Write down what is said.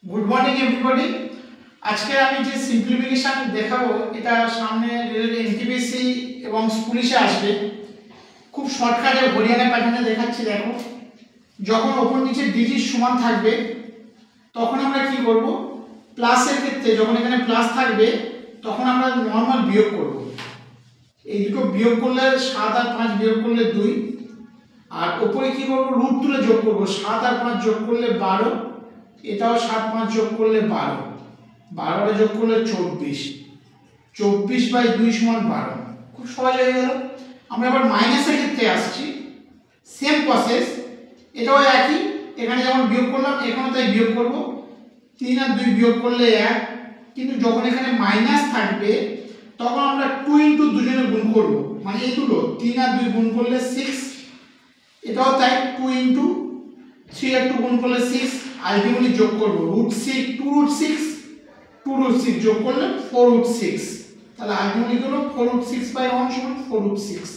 Good morning everybody. আজকে আমি যে সিম্পলিফিকেশন দেখাবো এটা সামনে এনটিপিসি এবং পুলিশে আসবে। খুব শর্টকাটে হরিয়ানা প্যাটার্নে দেখাচ্ছি। দেখো, যখন ওপর নিচে ডিজিট সমান থাকবে তখন আমরা কি করব, প্লাসের ক্ষেত্রে যখন এখানে প্লাস থাকবে তখন আমরা নর্মাল বিয়োগ করব। এই দুটো বিয়োগ করলে 7 আর 5 বিয়োগ করলে 2, আর ওপরে কি করব, রুট তুলে যোগ করব। 7 আর 5 যোগ করলে 12, এটাও 7 5 যোগ করলে 12, 12 যোগ করলে 24, 24/2 = 12। খুব সহজ হয়ে গেল। আমরা এবার মাইনাসের ক্ষেত্রে আসছি, সেম প্রসেস, এটাও একই। এখানে যেমন বিয়োগ করলাম এখানে তাই বিয়োগ করব। 3 আর 2 বিয়োগ করলে 1, কিন্তু যখন এখানে মাইনাস থাকবে তখন আমরা 2 * দুজনে গুণ করব, মানে এই দুটো 3 আর 2 গুণ করলে 6, এটাও তাই 2 * 3 আর 2 গুণ করলে 6, আলটিমেটলি যোগ করব √6, 2√6, 2√6 যোগ করলে 4√6, তাহলে আলটিমেটলি হলো 4√6/1 = 4√6।